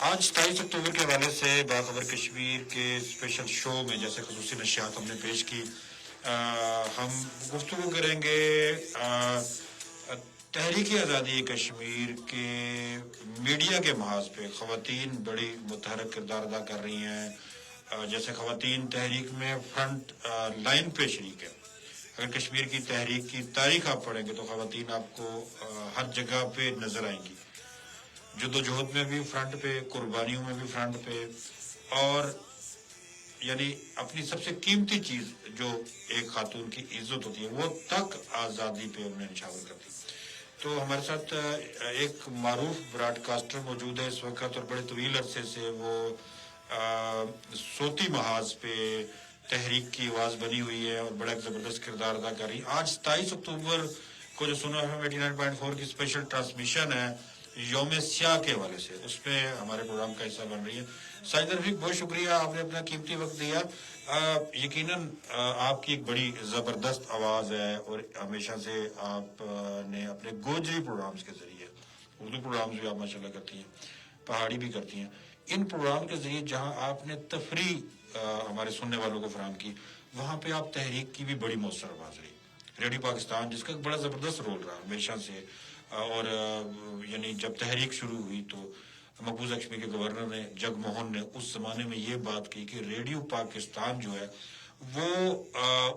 آج 27 اکتوبر کے حوالے سے باخبر کشمیر کے اسپیشل شو میں جیسے خصوصی نشریات ہم نے پیش کی، ہم گفتگو کریں گے تحریک آزادی کشمیر کے میڈیا کے محاذ پہ خواتین بڑی متحرک کردار ادا کر رہی ہیں، جیسے خواتین تحریک میں فرنٹ لائن پہ شریک ہے۔ اگر کشمیر کی تحریک کی تاریخ آپ پڑھیں گے تو خواتین آپ کو ہر جگہ پہ نظر آئیں گی، جدوجہد میں بھی فرنٹ پہ، قربانیوں میں بھی فرنٹ پہ، اور یعنی اپنی سب سے قیمتی چیز جو ایک خاتون کی عزت ہوتی ہے وہ تک آزادی پہ انہیں نشاور کرتی۔ تو ہمارے ساتھ ایک معروف براڈ کاسٹر موجود ہے اس وقت، اور بڑے طویل عرصے سے وہ صوتی محاذ پہ تحریک کی آواز بنی ہوئی ہے اور بڑا ایک زبردست کردار ادا کر رہی ہے۔ آج 27 اکتوبر کو جو سنا ہے 89.4 کی اسپیشل ٹرانسمیشن ہے یوم سیاہ کے حوالے سے، اس میں ہمارے پروگرام کا حصہ بن رہی ہے۔ ساجد رفیق بہت شکریہ، آپ نے اپنا قیمتی وقت دیا۔ یقیناً آپ کی ایک بڑی زبردست آواز ہے، اور ہمیشہ سے آپ نے اپنے گوجری پروگرامز کے ذریعے، اردو پروگرامز بھی آپ ماشاءاللہ کرتی ہیں، پہاڑی بھی کرتی ہیں، ان پروگرام کے ذریعے جہاں آپ نے تفریح ہمارے سننے والوں کو فراہم کی، وہاں پہ آپ تحریک کی بھی بڑی مؤثر آواز رہی۔ ریڈیو پاکستان جس کا ایک بڑا زبردست رول رہا ہمیشہ سے، اور یعنی جب تحریک شروع ہوئی تو مقبوضہ کشمیر کے گورنر نے، جگ موہن نے، اس زمانے میں یہ بات کی کہ ریڈیو پاکستان جو ہے وہ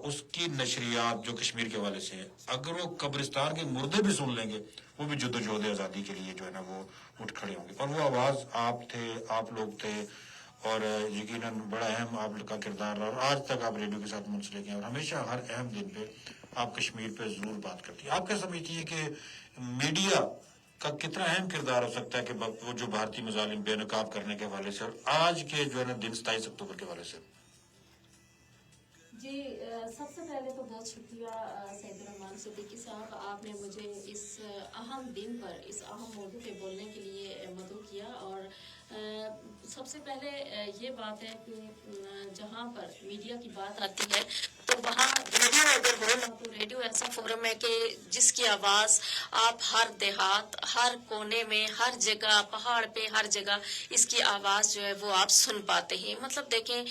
اس کی نشریات جو کشمیر کے حوالے سے ہیں، اگر وہ قبرستان کے مردے بھی سن لیں گے وہ بھی جدوجہد آزادی کے لیے جو ہے نا وہ اٹھ کھڑے ہوں گے۔ اور وہ آواز آپ تھے، آپ لوگ تھے، اور یقیناً بڑا اہم آپ کا کردار رہا، اور آج تک آپ ریڈیو کے ساتھ منسلک ہیں، اور ہمیشہ ہر اہم دن پہ آپ کشمیر پہ ضرور بات کرتی ہیں۔ آپ کیا سمجھتی ہیں کہ میڈیا کا کتنا اہم کردار ہو سکتا ہے کہ وہ جو بھارتی مظالم بے نقاب کرنے کے حوالے سے، اور آج کے جو ہے نا دن 27 اکتوبر کے حوالے سے؟ جی، سب سے پہلے تو بہت شکریہ سید الرحمان صدیقی صاحب، آپ نے مجھے اس اہم دن پر اس اہم موضوع پہ بولنے کے لیے مدعو کیا۔ اور سب سے پہلے یہ بات ہے کہ جہاں پر میڈیا کی بات آتی ہے تو وہاں ریڈیو اگر ہو نا تو ریڈیو ایسا فورم ہے کہ جس کی آواز آپ ہر دیہات، ہر کونے میں، ہر جگہ، پہاڑ پہ، ہر جگہ اس کی آواز جو ہے وہ آپ سن پاتے ہیں۔ مطلب دیکھیں،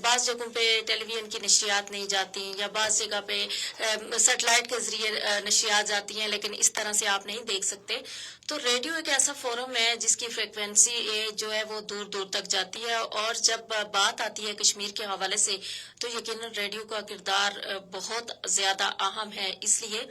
بعض جگہوں پہ ٹیلی ویژن کی نشریات نہیں جاتی، یا بعض جگہ پہ سیٹلائٹ کے ذریعے نشریات جاتی ہیں، لیکن اس طرح سے آپ نہیں دیکھ سکتے۔ تو ریڈیو ایک ایسا فورم ہے جس کی فریکوینسی جو ہے وہ دور دور تک جاتی ہے، اور جب بات آتی ہے کشمیر کے حوالے سے تو یقیناً ریڈیو کا کردار بہت زیادہ اہم ہے، اس لیے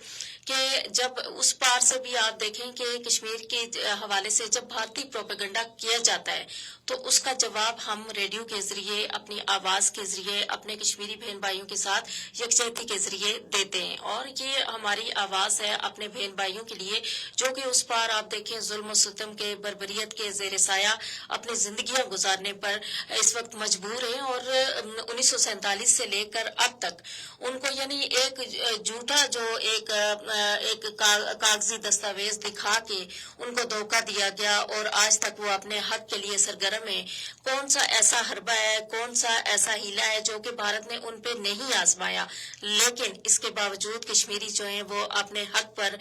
کہ جب اس پار سے بھی آپ دیکھیں کہ کشمیر کے حوالے سے جب بھارتی پروپیگنڈا کیا جاتا ہے تو اس کا جواب ہم ریڈیو کے ذریعے، اپنی آواز کے ذریعے، اپنے کشمیری بہن بھائیوں کے ساتھ یکجہتی کے ذریعے دیتے ہیں۔ اور یہ ہماری آواز ہے اپنے بہن بھائیوں کے لیے جو کہ اس پار آپ دیکھیں ظلم و ستم کے، بربریت کے زیر سایہ اپنی زندگیاں گزارنے پر اس وقت مجبور ہیں، اور 1947 سے لے کر اب تک ان کو یعنی ایک جھوٹا جو ایک کاغذی دستاویز دکھا کے ان کو دھوکہ دیا گیا، اور آج تک وہ اپنے حق کے لیے سرگرم ہے۔ کون سا ایسا حربہ ہے، کون سا ایسا ہیلا ہے جو کہ بھارت نے ان پہ نہیں آزمایا، لیکن اس کے باوجود کشمیری جو ہیں وہ اپنے حق پر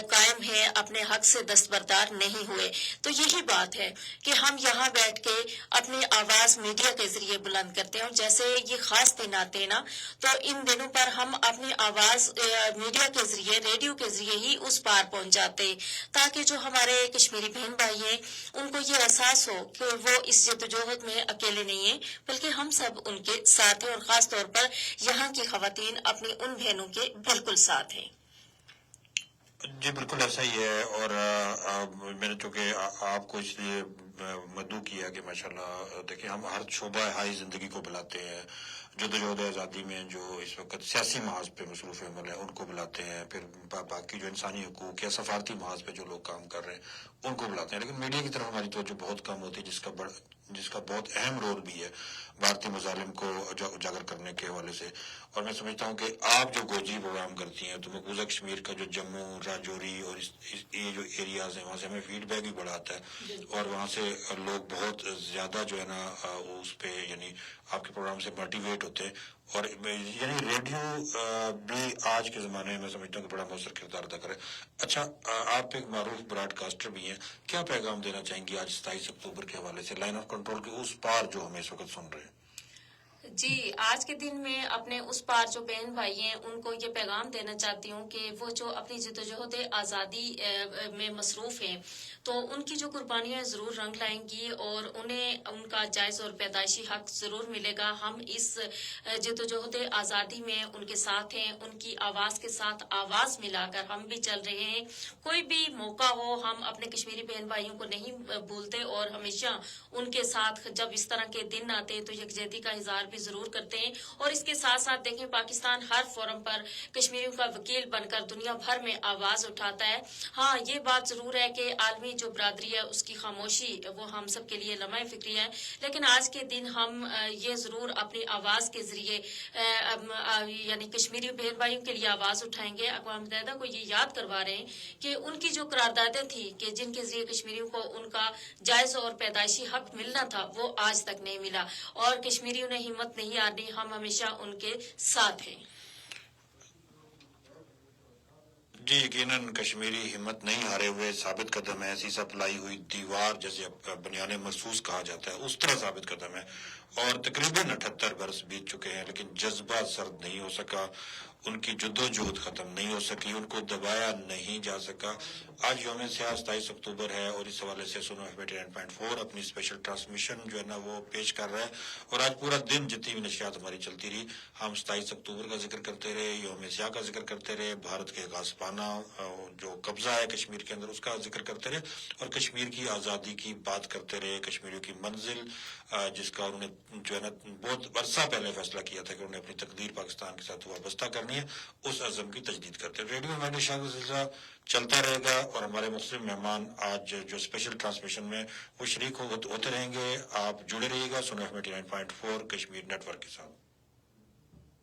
قائم ہیں، اپنے حق سے دستبردار نہیں ہوئے۔ تو یہی بات ہے کہ ہم یہاں بیٹھ کے اپنی آواز میڈیا کے ذریعے بلند کرتے ہیں، اور جیسے یہ خاص دن آتے ہیں نا تو ان دنوں پر ہم اپنی آواز میڈیا کے ذریعے، ریڈیو کے ذریعے ہی اس پار پہنچ جاتے ہیں، تاکہ جو ہمارے کشمیری بہن بھائی ہیں ان کو یہ احساس ہو کہ وہ اس جدوجہد میں اکیلے نہیں ہیں، بلکہ ہم سب ان کے ساتھ ہیں، اور خاص طور پر یہاں کی خواتین اپنی ان بہنوں کے بالکل ساتھ ہیں۔ جی بالکل ایسا ہی ہے، اور میں نے چونکہ آپ کو اس لیے مدعو کیا کہ ماشاءاللہ دیکھیں ہم ہر شعبہ ہائی زندگی کو بلاتے ہیں، جدوجہد آزادی میں جو اس وقت سیاسی محاذ پہ مصروف عمل ہیں ان کو بلاتے ہیں، پھر باقی جو انسانی حقوق یا سفارتی محاذ پہ جو لوگ کام کر رہے ہیں ان کو بلاتے ہیں، لیکن میڈیا کی طرف ہماری توجہ بہت کم ہوتی ہے، جس کا بہت اہم رول بھی ہے بھارتی مظالم کو اجاگر کرنے کے حوالے سے۔ اور میں سمجھتا ہوں کہ آپ جو گوجری پروگرام کرتی ہیں تو مقبوضہ کشمیر کا جو جموں، راجوری اور یہ جو ایریاز ہیں وہاں سے ہمیں فیڈ بیک بھی بڑا آتا ہے، اور وہاں سے لوگ بہت زیادہ جو ہے نا اس پہ یعنی آپ کے پروگرام سے موٹیویٹ ڈیلیٹ ہوتے ہیں. اور یعنی ریڈیو بھی آج کے زمانے میں سمجھتا ہوں کہ بڑا مؤثر کردار ادا کرے. اچھا آپ ایک معروف براڈ کاسٹر بھی ہیں, کیا پیغام دینا چاہیں گے آج 27 اکتوبر کے حوالے سے لائن آف کنٹرول کے اس پار جو ہمیں اس وقت سن رہے ہیں؟ جی, آج کے دن میں اپنے اس پار جو بہن بھائی ہیں ان کو یہ پیغام دینا چاہتی ہوں کہ وہ جو اپنی جدوجہد آزادی میں مصروف ہیں تو ان کی جو قربانیاں ضرور رنگ لائیں گی اور انہیں ان کا جائز اور پیدائشی حق ضرور ملے گا. ہم اس جدوجہد آزادی میں ان کے ساتھ ہیں, ان کی آواز کے ساتھ آواز ملا کر ہم بھی چل رہے ہیں. کوئی بھی موقع ہو ہم اپنے کشمیری بہن بھائیوں کو نہیں بھولتے اور ہمیشہ ان کے ساتھ جب اس طرح کے دن آتے تو یکجہتی کا اظہار بھی ضرور کرتے ہیں. اور اس کے ساتھ ساتھ دیکھیں پاکستان ہر فورم پر کشمیریوں کا وکیل بن کر دنیا بھر میں آواز اٹھاتا ہے. ہاں یہ بات ضرور ہے کہ عالمی جو برادری ہے اس کی خاموشی وہ ہم سب کے لیے لمحہ فکری ہے, لیکن آج کے دن ہم یہ ضرور اپنی آواز کے ذریعے یعنی کشمیری بہن بھائیوں کے لیے آواز اٹھائیں گے. اقوام متحدہ کو یہ یاد کروا رہے ہیں کہ ان کی جو قراردادیں تھیں کہ جن کے ذریعے کشمیریوں کو ان کا جائز اور پیدائشی حق ملنا تھا وہ آج تک نہیں ملا, اور کشمیریوں نے ہمت نہیں ہارنی, ہم ہمیشہ ان کے ساتھ ہیں. جی یقیناً کشمیری ہمت نہیں ہارے ہوئے ثابت قدم ہے. سیسا پلائی ہوئی دیوار جیسے بنیان مرصوص کہا جاتا ہے اس طرح ثابت قدم ہے, اور تقریباً 78 برس بیت چکے ہیں لیکن جذبہ سرد نہیں ہو سکا, ان کی جدوجہد ختم نہیں ہو سکی, ان کو دبایا نہیں جا سکا. آج یوم سیاہ 27 اکتوبر ہے اور اس حوالے سے سنو ایف 89.4 اپنی اسپیشل ٹرانسمیشن جو ہے نا وہ پیش کر رہا ہے. اور آج پورا دن جتنی بھی نشریات ہماری چلتی رہی ہم 27 اکتوبر کا ذکر کرتے رہے, یوم سیاہ کا ذکر کرتے رہے, بھارت کے غاصبانہ جو قبضہ ہے کشمیر کے اندر اس کا ذکر کرتے رہے, اور کشمیر کی آزادی کی بات کرتے رہے. کشمیریوں کی منزل جس کا انہوں نے جو ہے نا بہت عرصہ پہلے فیصلہ کیا تھا کہ انہوں نے اپنی تقدیر پاکستان کے ساتھ وابستہ کرنی ہے, اس عزم کی تجدید کرتے. ریڈیو ہمارے شاہ کا سلسلہ چلتا رہے گا اور ہمارے مختلف مہمان آج جو اسپیشل ٹرانسمیشن میں وہ شریک ہوتے رہیں گے. آپ جڑے رہیے گا سنو ایف 89.4 کشمیر نیٹ ورک کے ساتھ.